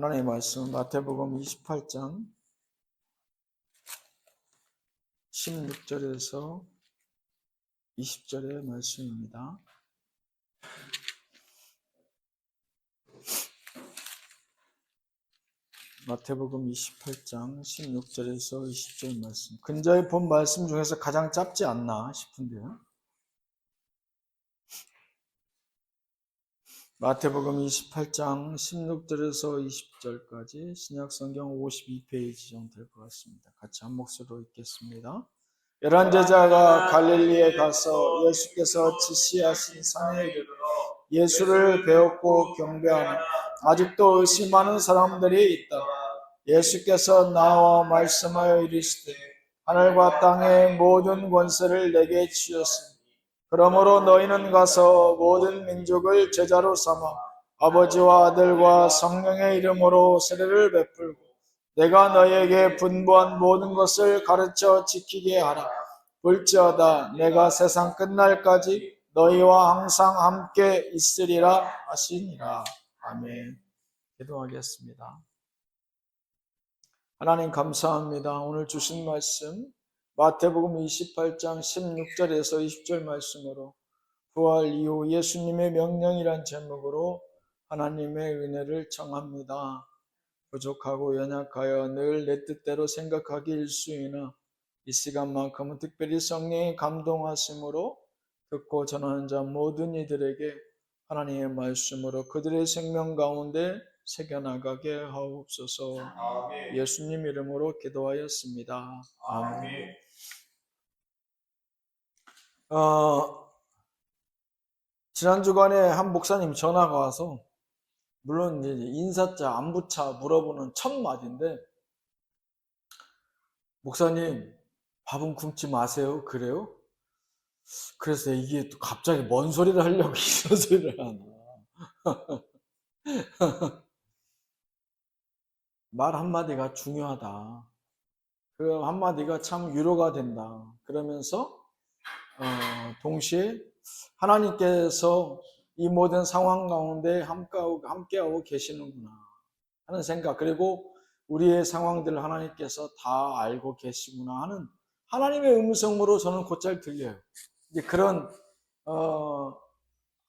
하나님의 말씀 마태복음 28장 16절에서 20절의 말씀입니다. 마태복음 28장 16절에서 20절 말씀. 근자에 본 말씀 중에서 가장 짧지 않나 싶은데요. 마태복음 28장 16절에서 20절까지 신약성경 52페이지 정도 될 것 같습니다. 같이 한 목소리로 읽겠습니다. 11제자가 갈릴리에 가서 예수께서 지시하신 산에 이르러 예수를 배웠고 경배하니 아직도 의심하는 사람들이 있다. 예수께서 나와 말씀하여 이르시되 하늘과 땅의 모든 권세를 내게 주셨으니 그러므로 너희는 가서 모든 민족을 제자로 삼아 아버지와 아들과 성령의 이름으로 세례를 베풀고 내가 너희에게 분부한 모든 것을 가르쳐 지키게 하라. 볼지어다 내가 세상 끝날까지 너희와 항상 함께 있으리라 하시니라. 아멘. 기도하겠습니다. 하나님 감사합니다. 오늘 주신 말씀 마태복음 28장 16절에서 20절 말씀으로 부활 이후 예수님의 명령이란 제목으로 하나님의 은혜를 청합니다. 부족하고 연약하여 늘 내 뜻대로 생각하기 일쑤이나 이 시간만큼은 특별히 성령의 감동하심으로 듣고 전하는 자 모든 이들에게 하나님의 말씀으로 그들의 생명 가운데 새겨나가게 하옵소서. 아멘. 예수님 이름으로 기도하였습니다. 아멘. 지난 주간에 한 목사님 전화가 와서 물론 이제 인사자 안부차 물어보는 첫 마디인데 목사님 밥은 굶지 마세요. 그래요? 그래서 이게 또 갑자기 뭔 소리를 하려고 이런 소리를 하나. 말 한마디가 중요하다. 그 한마디가 참 위로가 된다. 그러면서 동시에 하나님께서 이 모든 상황 가운데 함께하고 계시는구나 하는 생각, 그리고 우리의 상황들을 하나님께서 다 알고 계시구나 하는 하나님의 음성으로 저는 곧잘 들려요. 이제 그런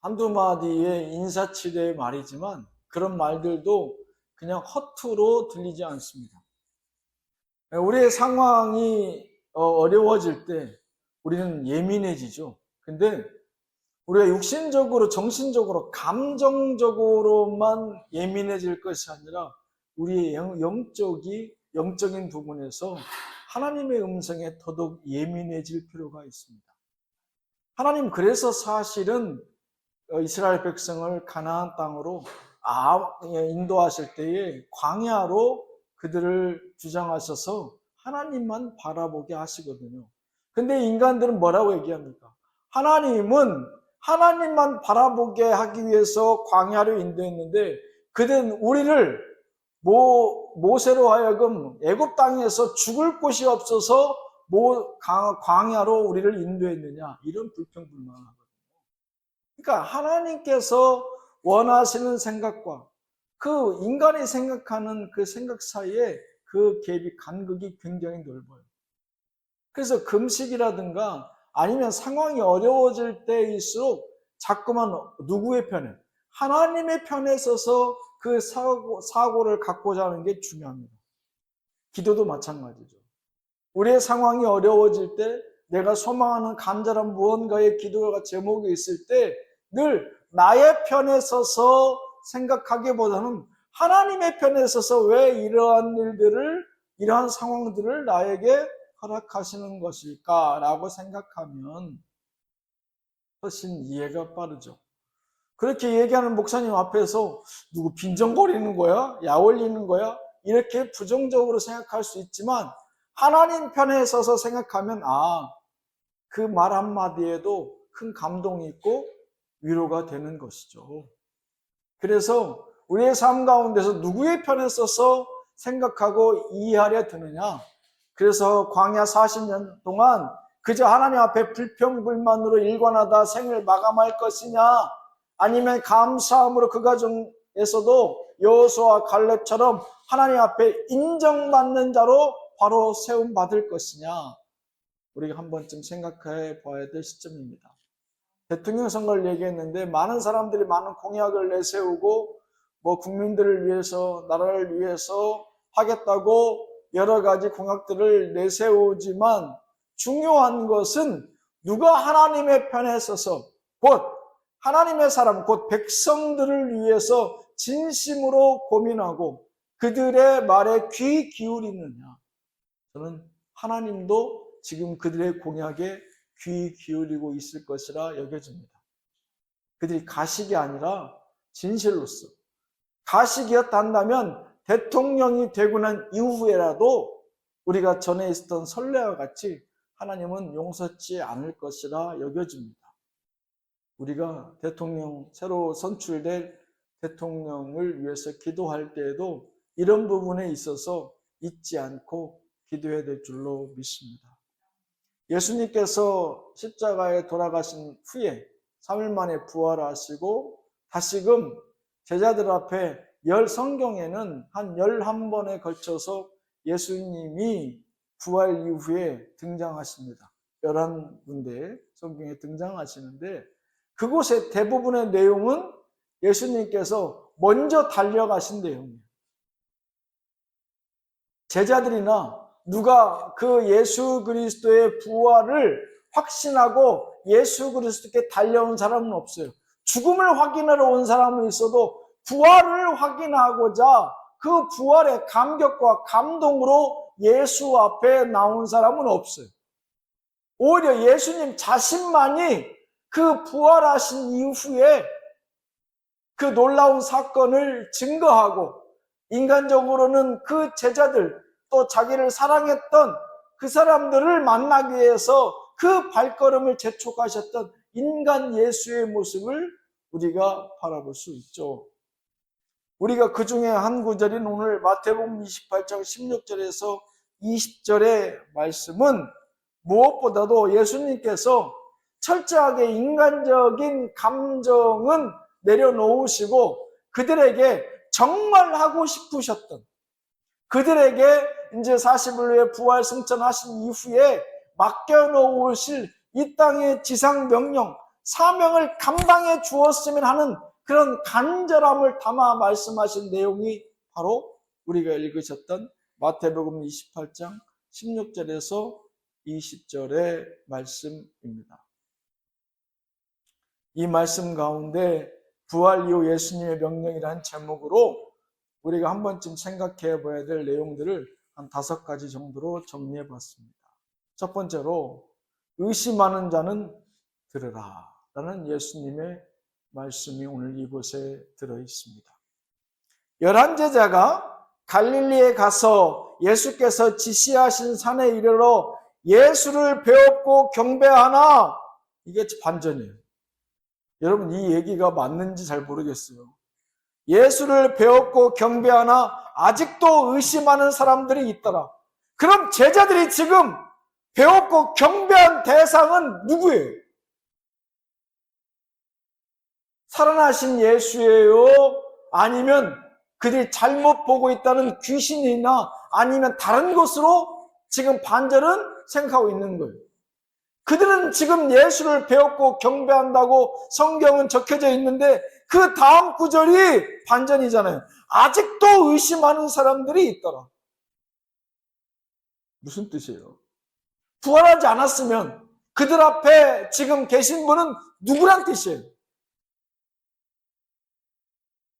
한두 마디의 인사치레의 말이지만 그런 말들도 그냥 허투루 들리지 않습니다. 우리의 상황이 어려워질 때 우리는 예민해지죠. 근데 우리가 육신적으로, 정신적으로, 감정적으로만 예민해질 것이 아니라 우리의 영적인 부분에서 하나님의 음성에 더더욱 예민해질 필요가 있습니다. 하나님 그래서 사실은 이스라엘 백성을 가나안 땅으로 인도하실 때에 광야로 그들을 주장하셔서 하나님만 바라보게 하시거든요. 근데 인간들은 뭐라고 얘기합니까? 하나님은 하나님만 바라보게 하기 위해서 광야로 인도했는데 그들은 우리를 모세로 하여금 애굽 땅에서 죽을 곳이 없어서 광야로 우리를 인도했느냐, 이런 불평불만하거든요. 그러니까 하나님께서 원하시는 생각과 그 인간이 생각하는 그 생각 사이에 그 갭이, 간극이 굉장히 넓어요. 그래서 금식이라든가 아니면 상황이 어려워질 때일수록 자꾸만 누구의 편에? 하나님의 편에 서서 그 사고를 갖고자 하는 게 중요합니다. 기도도 마찬가지죠. 우리의 상황이 어려워질 때 내가 소망하는 간절한 무언가의 기도가 제목이 있을 때 늘 나의 편에 서서 생각하기보다는 하나님의 편에 서서 왜 이러한 상황들을 나에게 허락하시는 것일까라고 생각하면 훨씬 이해가 빠르죠. 그렇게 얘기하는 목사님 앞에서 누구 빈정거리는 거야? 약 올리는 거야? 이렇게 부정적으로 생각할 수 있지만 하나님 편에 서서 생각하면 그 말 한마디에도 큰 감동이 있고 위로가 되는 것이죠. 그래서 우리의 삶 가운데서 누구의 편에 서서 생각하고 이해하려 드느냐? 그래서 광야 40년 동안 그저 하나님 앞에 불평불만으로 일관하다 생을 마감할 것이냐, 아니면 감사함으로 그 가정 전쟁에서도 여호수아와 갈렙처럼 하나님 앞에 인정받는 자로 바로 세움받을 것이냐, 우리가 한 번쯤 생각해 봐야 될 시점입니다. 대통령 선거를 얘기했는데 많은 사람들이 많은 공약을 내세우고 국민들을 위해서, 나라를 위해서 하겠다고 여러 가지 공약들을 내세우지만 중요한 것은 누가 하나님의 편에 서서 곧 하나님의 사람, 곧 백성들을 위해서 진심으로 고민하고 그들의 말에 귀 기울이느냐. 저는 하나님도 지금 그들의 공약에 귀 기울이고 있을 것이라 여겨집니다. 그들이 가식이 아니라 진실로서, 가식이었다면 대통령이 되고 난 이후에라도 우리가 전에 있었던 선례와 같이 하나님은 용서치 않을 것이라 여겨집니다. 우리가 새로 선출될 대통령을 위해서 기도할 때에도 이런 부분에 있어서 잊지 않고 기도해야 될 줄로 믿습니다. 예수님께서 십자가에 돌아가신 후에 3일 만에 부활하시고 다시금 제자들 앞에 성경에는 한 11번에 걸쳐서 예수님이 부활 이후에 등장하십니다. 11군데 성경에 등장하시는데 그곳의 대부분의 내용은 예수님께서 먼저 달려가신 내용이에요. 제자들이나 누가 그 예수 그리스도의 부활을 확신하고 예수 그리스도께 달려온 사람은 없어요. 죽음을 확인하러 온 사람은 있어도 부활을 확인하고자 그 부활의 감격과 감동으로 예수 앞에 나온 사람은 없어요. 오히려 예수님 자신만이 그 부활하신 이후에 그 놀라운 사건을 증거하고 인간적으로는 그 제자들 또 자기를 사랑했던 그 사람들을 만나기 위해서 그 발걸음을 재촉하셨던 인간 예수의 모습을 우리가 바라볼 수 있죠. 우리가 그 중에 한 구절인 오늘 마태복음 28장 16절에서 20절의 말씀은 무엇보다도 예수님께서 철저하게 인간적인 감정은 내려놓으시고 그들에게 정말 하고 싶으셨던, 그들에게 이제 40일 후에 부활 승천하신 이후에 맡겨놓으실 이 땅의 지상 명령, 사명을 감당해 주었으면 하는 그런 간절함을 담아 말씀하신 내용이 바로 우리가 읽으셨던 마태복음 28장 16절에서 20절의 말씀입니다. 이 말씀 가운데 부활 이후 예수님의 명령이라는 제목으로 우리가 한 번쯤 생각해 봐야 될 내용들을 한 5가지 정도로 정리해 봤습니다. 첫 번째로 의심하는 자는 들으라 라는 예수님의 말씀이 오늘 이곳에 들어 있습니다. 11제자가 갈릴리에 가서 예수께서 지시하신 산에 이르러 예수를 배웠고 경배하나, 이게 반전이에요. 여러분, 이 얘기가 맞는지 잘 모르겠어요. 예수를 배웠고 경배하나 아직도 의심하는 사람들이 있더라. 그럼 제자들이 지금 배웠고 경배한 대상은 누구예요? 살아나신 예수예요? 아니면 그들이 잘못 보고 있다는 귀신이나 아니면 다른 것으로 지금 반절은 생각하고 있는 거예요. 그들은 지금 예수를 배웠고 경배한다고 성경은 적혀져 있는데 그 다음 구절이 반전이잖아요. 아직도 의심하는 사람들이 있더라. 무슨 뜻이에요? 부활하지 않았으면 그들 앞에 지금 계신 분은 누구란 뜻이에요?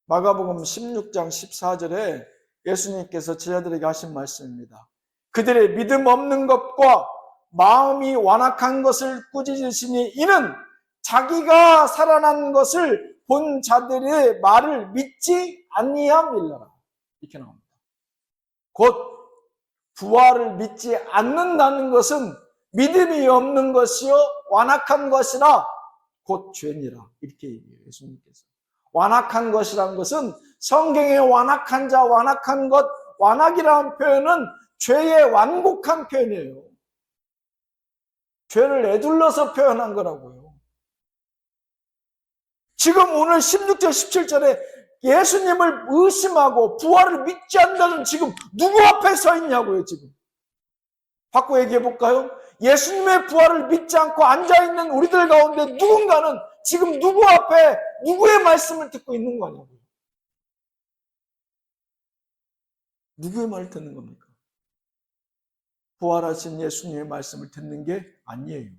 마가복음 16장 14절에 예수님께서 제자들에게 하신 말씀입니다. 그들의 믿음 없는 것과 마음이 완악한 것을 꾸짖으시니 이는 자기가 살아난 것을 본 자들의 말을 믿지 아니함이라. 이렇게 나옵니다. 곧 부활을 믿지 않는다는 것은 믿음이 없는 것이요 완악한 것이라 곧 죄니라. 이렇게 얘기해요. 예수님께서. 완악한 것이란 것은 성경의 완악한 자, 완악한 것, 완악이라는 표현은 죄의 완곡한 표현이에요. 죄를 에둘러서 표현한 거라고요. 지금 오늘 16절, 17절에 예수님을 의심하고 부활을 믿지 않는 지금 누구 앞에 서 있냐고요, 지금. 바꿔 얘기해 볼까요? 예수님의 부활을 믿지 않고 앉아있는 우리들 가운데 누군가는 지금 누구 앞에 누구의 말씀을 듣고 있는 거냐고요. 누구의 말을 듣는 겁니까? 부활하신 예수님의 말씀을 듣는 게 아니에요.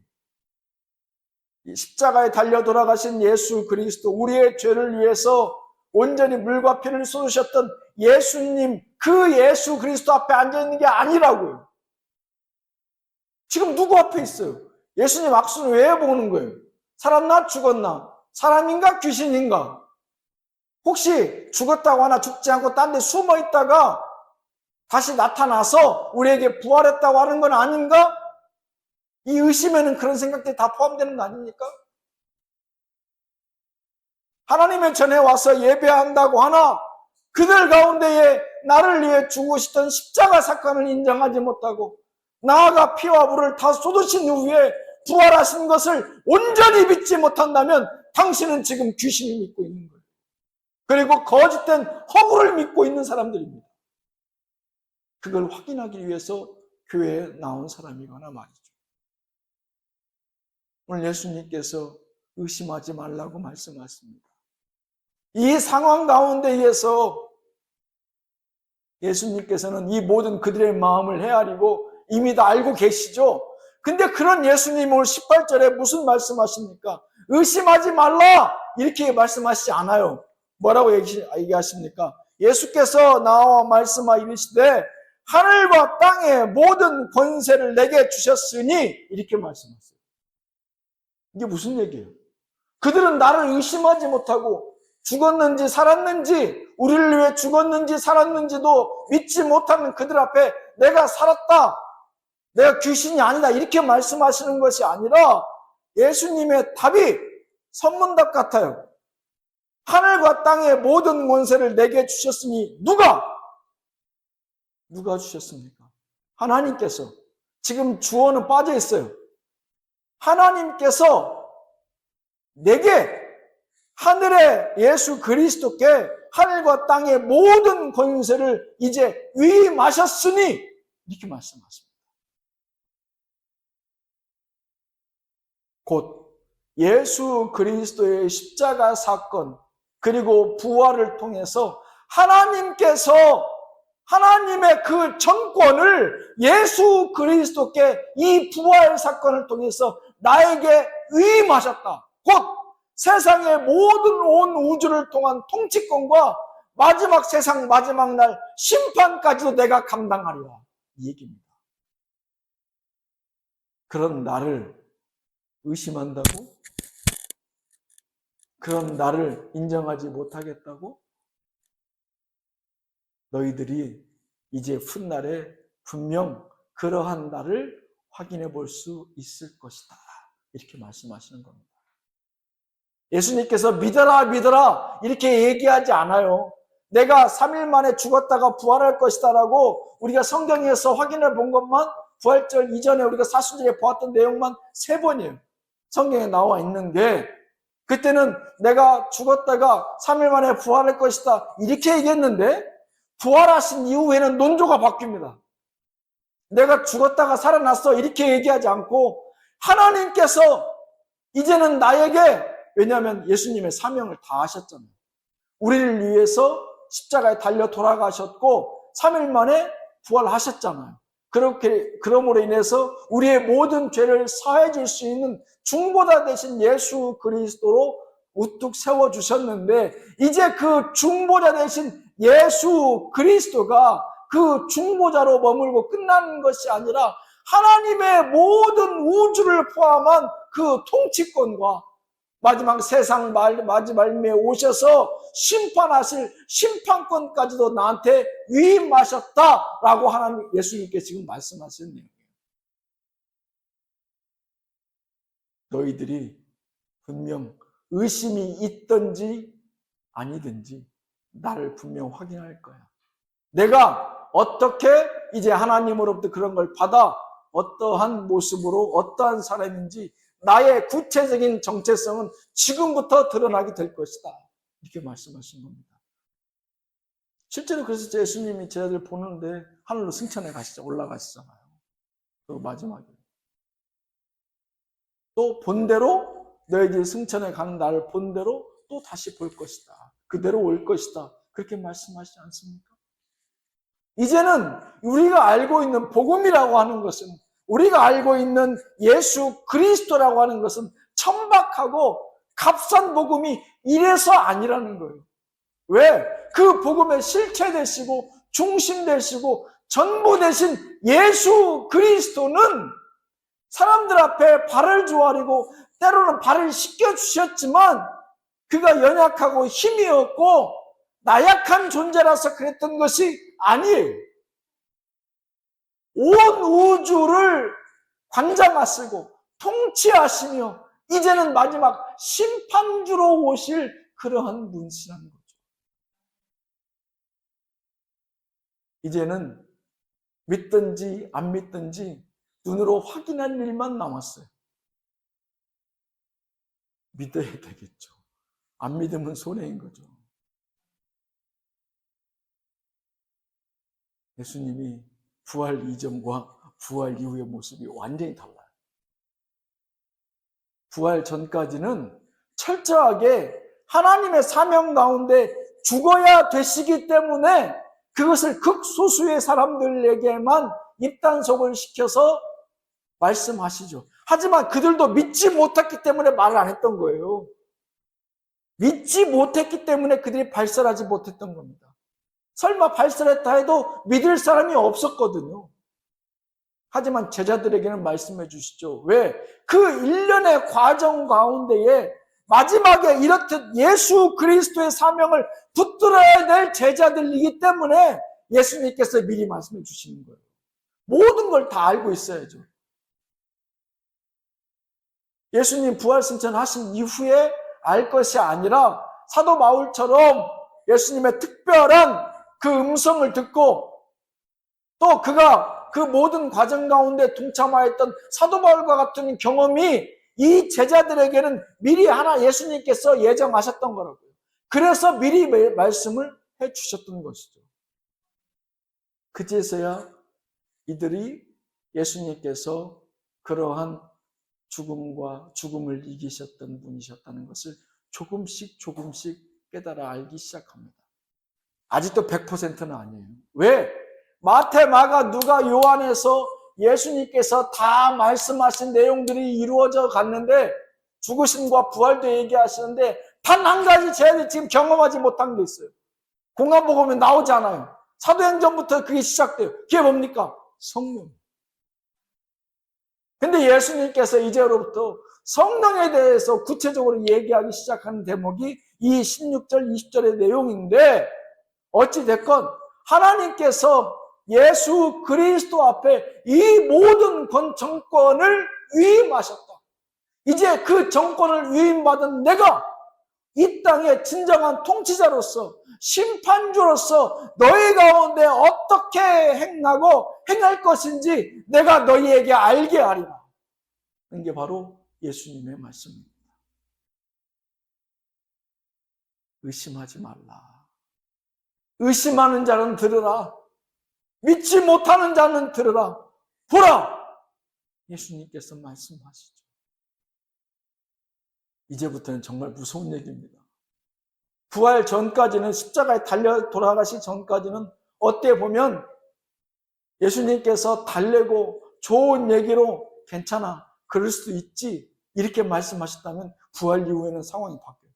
십자가에 달려 돌아가신 예수 그리스도, 우리의 죄를 위해서 온전히 물과 피를 쏟으셨던 예수님, 그 예수 그리스도 앞에 앉아있는 게 아니라고요. 지금 누구 앞에 있어요? 예수님 악수는 왜 보는 거예요? 살았나 죽었나? 사람인가 귀신인가? 혹시 죽었다고 하나 죽지 않고 딴 데 숨어 있다가 다시 나타나서 우리에게 부활했다고 하는 건 아닌가? 이 의심에는 그런 생각들이 다 포함되는 거 아닙니까? 하나님의 전에 와서 예배한다고 하나 그들 가운데에 나를 위해 죽으시던 십자가 사건을 인정하지 못하고 나아가 피와 물을 다 쏟으신 후에 부활하신 것을 온전히 믿지 못한다면 당신은 지금 귀신을 믿고 있는 거예요. 그리고 거짓된 허구를 믿고 있는 사람들입니다. 그걸 확인하기 위해서 교회에 나온 사람이거나 말이죠. 오늘 예수님께서 의심하지 말라고 말씀하십니다. 이 상황 가운데에서 예수님께서는 이 모든 그들의 마음을 헤아리고 이미 다 알고 계시죠? 근데 그런 예수님 오늘 18절에 무슨 말씀하십니까? 의심하지 말라! 이렇게 말씀하시지 않아요. 뭐라고 얘기하십니까? 예수께서 나와 말씀하 이르시되 하늘과 땅의 모든 권세를 내게 주셨으니 이렇게 말씀하세요. 이게 무슨 얘기예요? 그들은 나를 의심하지 못하고 죽었는지 살았는지 우리를 위해 죽었는지 살았는지도 믿지 못하는 그들 앞에 내가 살았다, 내가 귀신이 아니다 이렇게 말씀하시는 것이 아니라 예수님의 답이 선문답 같아요. 하늘과 땅의 모든 권세를 내게 주셨으니 누가 주셨습니까? 하나님께서. 지금 주어는 빠져 있어요. 하나님께서 내게 하늘의 예수 그리스도께 하늘과 땅의 모든 권세를 이제 위임하셨으니 이렇게 말씀하십니다. 곧 예수 그리스도의 십자가 사건 그리고 부활을 통해서 하나님께서 하나님의 그 전권을 예수 그리스도께 이 부활 사건을 통해서 나에게 위임하셨다. 곧 세상의 모든 온 우주를 통한 통치권과 마지막 세상 마지막 날 심판까지도 내가 감당하리라. 이 얘기입니다. 그런 나를 의심한다고? 그런 나를 인정하지 못하겠다고? 너희들이 이제 훗날에 분명 그러한 나를 확인해 볼 수 있을 것이다. 이렇게 말씀하시는 겁니다. 예수님께서 믿어라 믿어라 이렇게 얘기하지 않아요. 내가 3일 만에 죽었다가 부활할 것이다 라고 우리가 성경에서 확인해 본 것만 부활절 이전에 우리가 사순절에 보았던 내용만 3번이에요. 성경에 나와 있는 게 그때는 내가 죽었다가 3일 만에 부활할 것이다 이렇게 얘기했는데 부활하신 이후에는 논조가 바뀝니다. 내가 죽었다가 살아났어 이렇게 얘기하지 않고 하나님께서 이제는 나에게, 왜냐하면 예수님의 사명을 다 하셨잖아요. 우리를 위해서 십자가에 달려 돌아가셨고 3일 만에 부활하셨잖아요. 그러므로 인해서 우리의 모든 죄를 사해 줄 수 있는 중보자 되신 예수 그리스도로 우뚝 세워주셨는데 이제 그 중보자 되신 예수 그리스도가 그 중보자로 머물고 끝나는 것이 아니라 하나님의 모든 우주를 포함한 그 통치권과 마지막 세상 마지막에 오셔서 심판하실 심판권까지도 나한테 위임하셨다라고 하나님 예수님께서 지금 말씀하시는 내용이에요. 너희들이 분명 의심이 있든지 아니든지 나를 분명 확인할 거야. 내가 어떻게 이제 하나님으로부터 그런 걸 받아 어떠한 모습으로 어떠한 사람인지 나의 구체적인 정체성은 지금부터 드러나게 될 것이다. 이렇게 말씀하신 겁니다. 실제로 그래서 예수님이 제자들 보는데 하늘로 승천해 가시죠. 올라가시잖아요. 그 마지막에. 또 본대로 너희들이 승천해 가는 날을 본대로 또 다시 볼 것이다. 그대로 올 것이다. 그렇게 말씀하시지 않습니까? 이제는 우리가 알고 있는 복음이라고 하는 것은, 우리가 알고 있는 예수 그리스도라고 하는 것은 천박하고 값싼 복음이 이래서 아니라는 거예요. 왜? 그 복음의 실체 되시고 중심 되시고 전부 되신 예수 그리스도는 사람들 앞에 발을 조아리고 때로는 발을 씻겨주셨지만 그가 연약하고 힘이 없고 나약한 존재라서 그랬던 것이 아니에요. 온 우주를 관장하시고 통치하시며 이제는 마지막 심판주로 오실 그러한 분이시라는 거죠. 이제는 믿든지 안 믿든지 눈으로 확인할 일만 남았어요. 믿어야 되겠죠. 안 믿으면 손해인 거죠. 예수님이 부활 이전과 부활 이후의 모습이 완전히 달라요. 부활 전까지는 철저하게 하나님의 사명 가운데 죽어야 되시기 때문에 그것을 극소수의 사람들에게만 입단속을 시켜서 말씀하시죠. 하지만 그들도 믿지 못했기 때문에 말을 안 했던 거예요. 믿지 못했기 때문에 그들이 발설하지 못했던 겁니다. 설마 발설했다 해도 믿을 사람이 없었거든요. 하지만 제자들에게는 말씀해 주시죠. 왜? 그 일련의 과정 가운데에 마지막에 이렇듯 예수 그리스도의 사명을 붙들어야 될 제자들이기 때문에 예수님께서 미리 말씀해 주시는 거예요. 모든 걸 다 알고 있어야죠. 예수님 부활승천 하신 이후에 알 것이 아니라 사도 바울처럼 예수님의 특별한 그 음성을 듣고 또 그가 그 모든 과정 가운데 동참하였던 사도 바울과 같은 경험이 이 제자들에게는 미리 하나 예수님께서 예정하셨던 거라고요. 그래서 미리 말씀을 해주셨던 것이죠. 그제서야 이들이 예수님께서 그러한 죽음과 죽음을 이기셨던 분이셨다는 것을 조금씩 깨달아 알기 시작합니다. 아직도 100%는 아니에요. 왜? 마태, 마가, 누가, 요한에서 예수님께서 다 말씀하신 내용들이 이루어져 갔는데 죽으심과 부활도 얘기하시는데 단 한 가지 제자들이 지금 경험하지 못한 게 있어요. 공화복음에 나오지 않아요. 사도행전부터 그게 시작돼요. 그게 뭡니까? 성령. 근데 예수님께서 이제로부터 성령에 대해서 구체적으로 얘기하기 시작하는 대목이 이 16절, 20절의 내용인데 어찌됐건 하나님께서 예수 그리스도 앞에 이 모든 정권을 위임하셨다. 이제 그 정권을 위임받은 내가 이 땅의 진정한 통치자로서 심판주로서 너희 가운데 어떻게 행하고 행할 것인지 내가 너희에게 알게 하리라. 이게 바로 예수님의 말씀입니다. 의심하지 말라. 의심하는 자는 들으라. 믿지 못하는 자는 들으라. 보라! 예수님께서 말씀하시죠. 이제부터는 정말 무서운 얘기입니다. 부활 전까지는 십자가에 달려 돌아가시 전까지는 어떻게 보면 예수님께서 달래고 좋은 얘기로 괜찮아, 그럴 수도 있지 이렇게 말씀하셨다면 부활 이후에는 상황이 바뀌어요.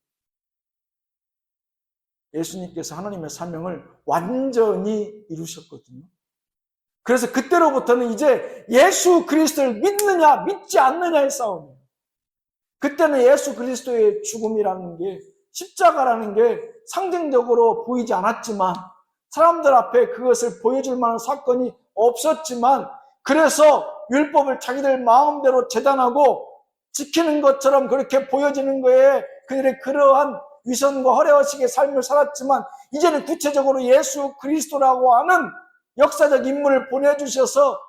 예수님께서 하나님의 사명을 완전히 이루셨거든요. 그래서 그때로부터는 이제 예수 그리스도를 믿느냐 믿지 않느냐의 싸움이에요. 그때는 예수 그리스도의 죽음이라는 게 십자가라는 게 상징적으로 보이지 않았지만 사람들 앞에 그것을 보여줄 만한 사건이 없었지만 그래서 율법을 자기들 마음대로 재단하고 지키는 것처럼 그렇게 보여지는 거에 그들의 그러한 위선과 허례허식의 삶을 살았지만 이제는 구체적으로 예수 그리스도라고 하는 역사적 인물을 보내주셔서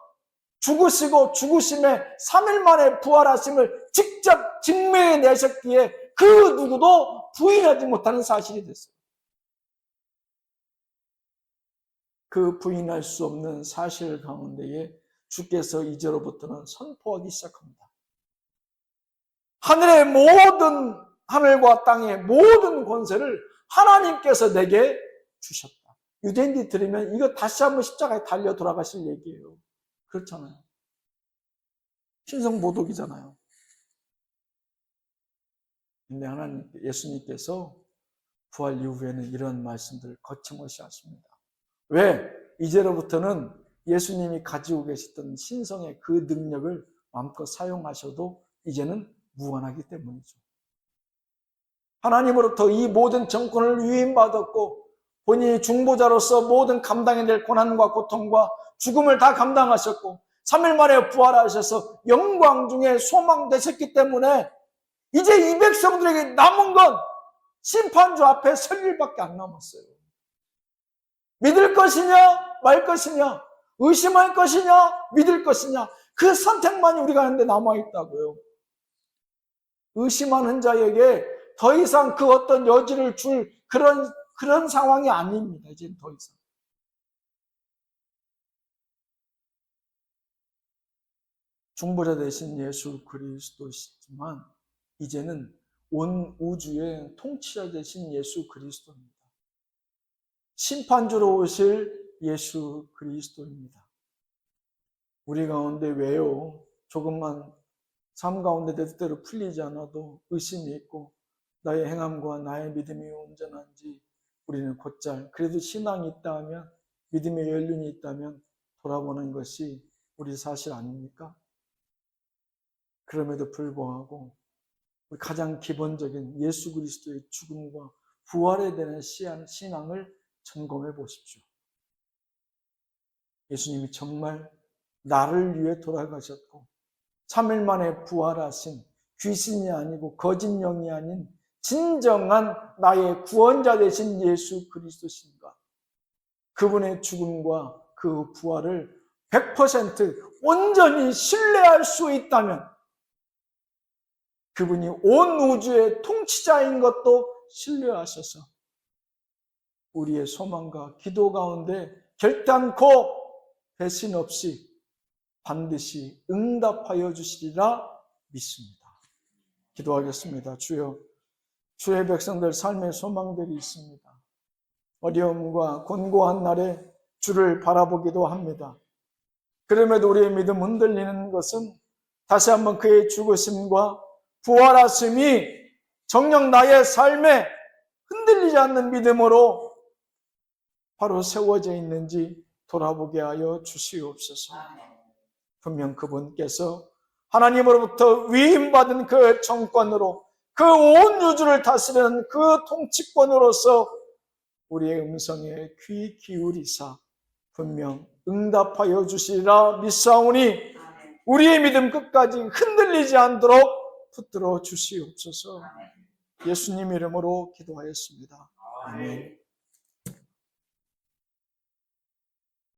죽으시고 죽으심에 3일 만에 부활하심을 직접 증명해 내셨기에 그 누구도 부인하지 못하는 사실이 됐어요. 그 부인할 수 없는 사실 가운데에 주께서 이제로부터는 선포하기 시작합니다. 하늘과 땅의 모든 권세를 하나님께서 내게 주셨다. 유대인들이 들으면 이거 다시 한번 십자가에 달려 돌아가실 얘기예요. 그렇잖아요. 신성모독이잖아요. 근데 예수님께서 부활 이후에는 이런 말씀들을 거침없이 하십니다. 왜? 이제로부터는 예수님이 가지고 계셨던 신성의 그 능력을 마음껏 사용하셔도 이제는 무관하기 때문이죠. 하나님으로부터 이 모든 정권을 위임받았고 본인이 중보자로서 모든 감당해낼 고난과 고통과 죽음을 다 감당하셨고 3일 만에 부활하셔서 영광 중에 소망되셨기 때문에 이제 이 백성들에게 남은 건 심판주 앞에 설 일밖에 안 남았어요. 믿을 것이냐 말 것이냐, 의심할 것이냐 믿을 것이냐, 그 선택만이 우리가 하는데 남아있다고요. 의심하는 자에게 더 이상 그 어떤 여지를 줄 그런 상황이 아닙니다. 이제는 더 이상. 중보자 되신 예수 그리스도시지만 이제는 온 우주의 통치자 되신 예수 그리스도입니다. 심판주로 오실 예수 그리스도입니다. 우리 가운데 왜요? 조금만 삶 가운데 내 뜻대로 풀리지 않아도 의심이 있고 나의 행함과 나의 믿음이 온전한지 우리는 곧잘 그래도 신앙이 있다 하면, 믿음의 연륜이 있다면 돌아보는 것이 우리 사실 아닙니까? 그럼에도 불구하고 가장 기본적인 예수 그리스도의 죽음과 부활에 대한 신앙을 점검해 보십시오. 예수님이 정말 나를 위해 돌아가셨고 3일 만에 부활하신 귀신이 아니고 거짓 영이 아닌 진정한 나의 구원자 되신 예수 그리스도신가? 그분의 죽음과 그 부활을 100% 온전히 신뢰할 수 있다면 그분이 온 우주의 통치자인 것도 신뢰하셔서 우리의 소망과 기도 가운데 결단코 배신 없이 반드시 응답하여 주시리라 믿습니다. 기도하겠습니다. 주여, 주의 백성들 삶의 소망들이 있습니다. 어려움과 곤고한 날에 주를 바라보기도 합니다. 그럼에도 우리의 믿음 흔들리는 것은 다시 한번 그의 죽으심과 부활하심이 정녕 나의 삶에 흔들리지 않는 믿음으로 바로 세워져 있는지 돌아보게 하여 주시옵소서. 분명 그분께서 하나님으로부터 위임받은 그 정권으로 그 온 우주를 다스리는 그 통치권으로서 우리의 음성에 귀 기울이사 분명 응답하여 주시리라 믿사오니 우리의 믿음 끝까지 흔들리지 않도록 붙들어 주시옵소서. 예수님 이름으로 기도하였습니다. 아멘.